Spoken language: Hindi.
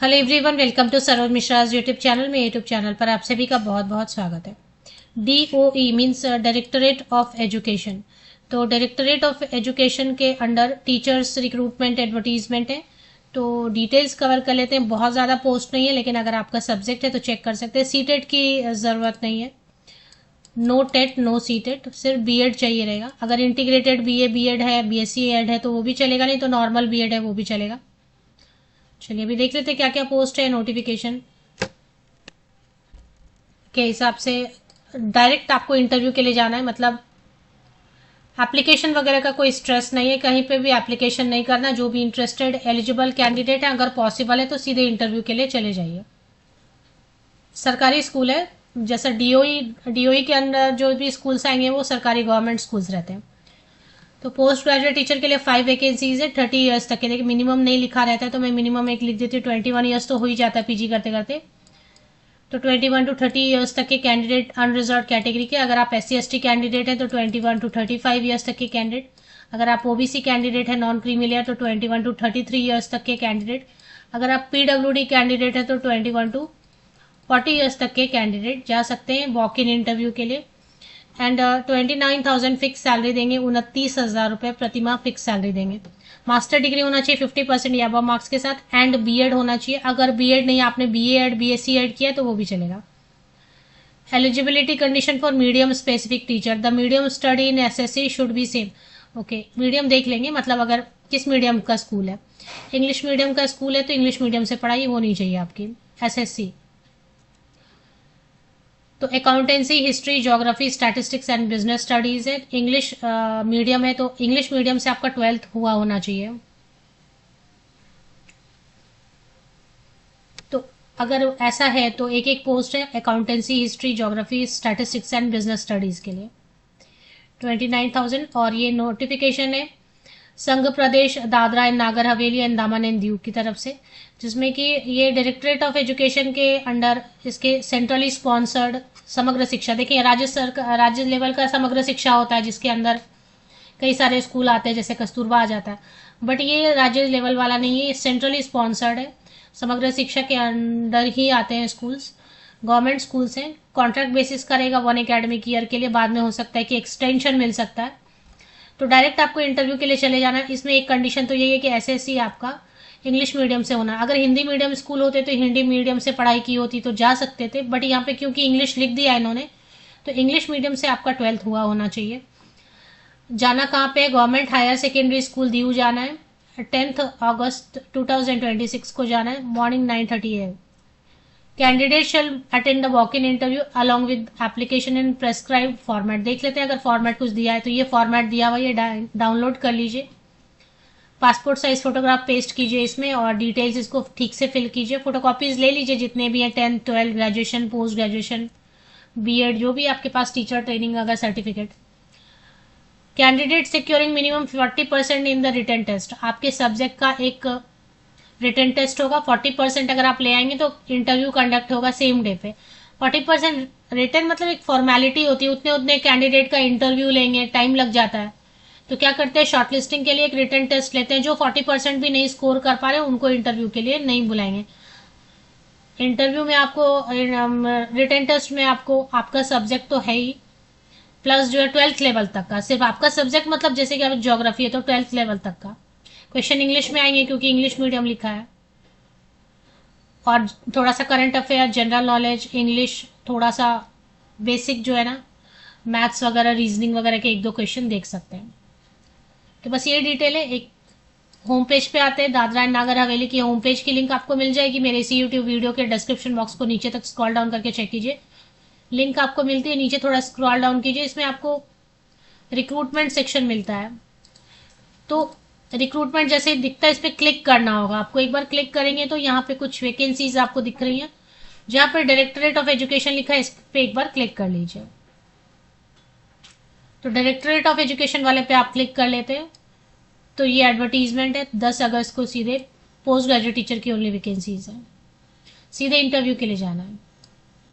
Hello everyone, welcome to Saroj Mishra's YouTube channel. में यूट्यूब चैनल पर आप सभी का बहुत बहुत स्वागत है। DOE means directorate of education. तो डायरेक्टरेट ऑफ एजुकेशन के अंडर टीचर्स रिक्रूटमेंट एडवर्टीजमेंट है। तो डिटेल्स कवर कर लेते हैं। बहुत ज़्यादा पोस्ट नहीं है, लेकिन अगर आपका सब्जेक्ट है तो चेक कर सकते हैं। सीटेट की ज़रूरत नहीं है, नो टेट नो सीटेट, सिर्फ बीएड चाहिए रहेगा। अगर इंटीग्रेटेड बीएड है, BSc एड है तो वो भी चलेगा, नहीं तो नॉर्मल बीएड है वो भी चलेगा। चलिए अभी देख लेते हैं क्या क्या पोस्ट है नोटिफिकेशन के हिसाब से। डायरेक्ट आपको इंटरव्यू के लिए जाना है, मतलब एप्लीकेशन वगैरह का कोई स्ट्रेस नहीं है, कहीं पे भी एप्लीकेशन नहीं करना। जो भी इंटरेस्टेड एलिजिबल कैंडिडेट है, अगर पॉसिबल है तो सीधे इंटरव्यू के लिए चले जाइए। सरकारी स्कूल है, जैसा डीओई के अंदर जो भी स्कूल्स आएंगे वो सरकारी गवर्नमेंट स्कूल्स रहते हैं। तो पोस्ट ग्रेजुएट टीचर के लिए 5 वैकेंसीज है, 30 ईयर्स तक के। देखिए मिनिमम नहीं लिखा रहता है तो मैं मिनिमम एक लिख देती हूँ। 21 ईयर्स तो हो ही जाता है पीजी करते करते। तो 21 to 30 ईयर्स तक के कैंडिडेट अनरिजर्व कैटेगरी के। अगर आप SC ST कैंडिडेट हैं तो 21 to 35 ईयर्स तक के कैंडिडेट। अगर आप OBC कैंडिडेट है नॉन क्रीमी लेयर तो 21 to 33 ईयर्स तक के कैंडिडेट। अगर आप PWD कैंडिडेट है तो 21 to 40 ईयर्स तक के कैंडिडेट जा सकते हैं वॉक इन इंटरव्यू के लिए। एंड 29,000 फिक्स सैलरी देंगे, 29,000 रुपये प्रतिमाह फिक्स सैलरी देंगे। मास्टर डिग्री होना चाहिए 50% या अबव मार्क्स के साथ, एंड बीएड होना चाहिए। अगर बीएड नहीं, आपने BA एड BSc एड किया तो वो भी चलेगा। Eligibility condition for medium specific teacher, the medium study in SSC should be same. Okay, medium देख लेंगे, मतलब अगर किस मीडियम का स्कूल है। इंग्लिश मीडियम का स्कूल है तो इंग्लिश मीडियम से पढ़ाई होनी चाहिए आपकी SSC। तो accountancy, history, geography, statistics and business studies है। इंग्लिश मीडियम है तो इंग्लिश मीडियम से आपका 12th हुआ होना चाहिए। तो अगर ऐसा है तो एक एक पोस्ट है accountancy, history, geography, statistics and business studies के लिए 29,000। और ये नोटिफिकेशन है संघ प्रदेश दादरा एंड नागर हवेली एंड दामन एंड दीव की तरफ से, जिसमें कि ये डायरेक्टरेट ऑफ एजुकेशन के अंडर इसके सेंट्रली स्पॉन्सर्ड समग्र शिक्षा। देखिए राज्य लेवल का समग्र शिक्षा होता है जिसके अंदर कई सारे स्कूल आते हैं, जैसे कस्तूरबा आ जाता है, बट ये राज्य लेवल वाला नहीं है, ये सेंट्रली स्पॉन्सर्ड है। समग्र शिक्षा के अंडर ही आते हैं स्कूल्स, गवर्नमेंट स्कूल्स हैं। कॉन्ट्रैक्ट बेसिस का रहेगा 1 एकेडमिक ईयर के लिए, बाद में हो सकता है कि एक्सटेंशन मिल सकता है। तो डायरेक्ट आपको इंटरव्यू के लिए चले जाना है। इसमें एक कंडीशन तो यही है कि SSC आपका इंग्लिश मीडियम से होना। अगर हिंदी मीडियम स्कूल होते तो हिंदी मीडियम से पढ़ाई की होती तो जा सकते थे, बट यहाँ पे क्योंकि इंग्लिश लिख दिया इन्होंने तो इंग्लिश मीडियम से आपका 12th हुआ होना चाहिए। जाना कहाँ पे? Government higher secondary school Diu जाना है। 10 अगस्त 2026 को जाना है, morning 9:30 AM। Candidate shall attend the walk in interview along with application in prescribe format. देख लेते हैं अगर फॉर्मेट कुछ दिया है तो ये फॉर्मेट दिया हुआ, ये डाउनलोड कर लीजिए। पासपोर्ट साइज फोटोग्राफ पेस्ट कीजिए इसमें और डिटेल्स इसको ठीक से फिल कीजिए। फोटोकॉपीज ले लीजिए जितने भी हैं, 10th 12th graduation, post graduation, BEd, जो भी आपके पास टीचर ट्रेनिंग अगर certificate. Candidate securing minimum 40% in the written test. आपके सब्जेक्ट का एक रिटन टेस्ट होगा, 40% अगर आप ले आएंगे तो इंटरव्यू कंडक्ट होगा सेम डे पे। 40% रिटन मतलब एक फॉर्मेलिटी होती है, उतने उतने कैंडिडेट का इंटरव्यू लेंगे, टाइम लग जाता है। तो क्या करते हैं, शॉर्टलिस्टिंग के लिए एक रिटन टेस्ट लेते हैं। जो 40% भी नहीं स्कोर कर पा रहे उनको इंटरव्यू के लिए नहीं बुलाएंगे। इंटरव्यू में आपको रिटन टेस्ट में आपको आपका सब्जेक्ट तो है ही, प्लस जो है 12th लेवल तक का, सिर्फ आपका सब्जेक्ट, मतलब जैसे कि आप ज्योग्राफी है तो 12th लेवल तक का। क्वेश्चन इंग्लिश में आएंगे क्योंकि इंग्लिश मीडियम लिखा है। और थोड़ा सा current affair, general knowledge, English, थोड़ा सा बेसिक जो है ना मैथ्स वगैरह, रीजनिंग वगैरह के 1-2 क्वेश्चन देख सकते हैं। तो बस ये डिटेल है। एक होम पेज पे आते हैं, दादरा एंड नागर हवेली की होम पेज की लिंक आपको मिल जाएगी मेरे इसी यूट्यूब वीडियो के डिस्क्रिप्शन बॉक्स को नीचे तक स्क्रॉल डाउन करके चेक कीजिए, लिंक आपको मिलती है। नीचे थोड़ा स्क्रॉल डाउन कीजिए, इसमें आपको रिक्रूटमेंट सेक्शन मिलता है। तो रिक्रूटमेंट जैसे दिखता है इस पर क्लिक करना होगा आपको। एक बार क्लिक करेंगे तो यहाँ पे कुछ वैकेंसीज आपको दिख रही हैं, जहाँ पर डायरेक्टरेट ऑफ एजुकेशन लिखा है इस पे एक बार क्लिक कर लीजिए। तो डायरेक्टरेट ऑफ एजुकेशन वाले पे आप क्लिक कर लेते हैं तो ये एडवर्टीजमेंट है। 10 अगस्त को सीधे पोस्ट ग्रेजुएट टीचर की ओनली वैकेंसीज है, सीधे इंटरव्यू के लिए जाना है।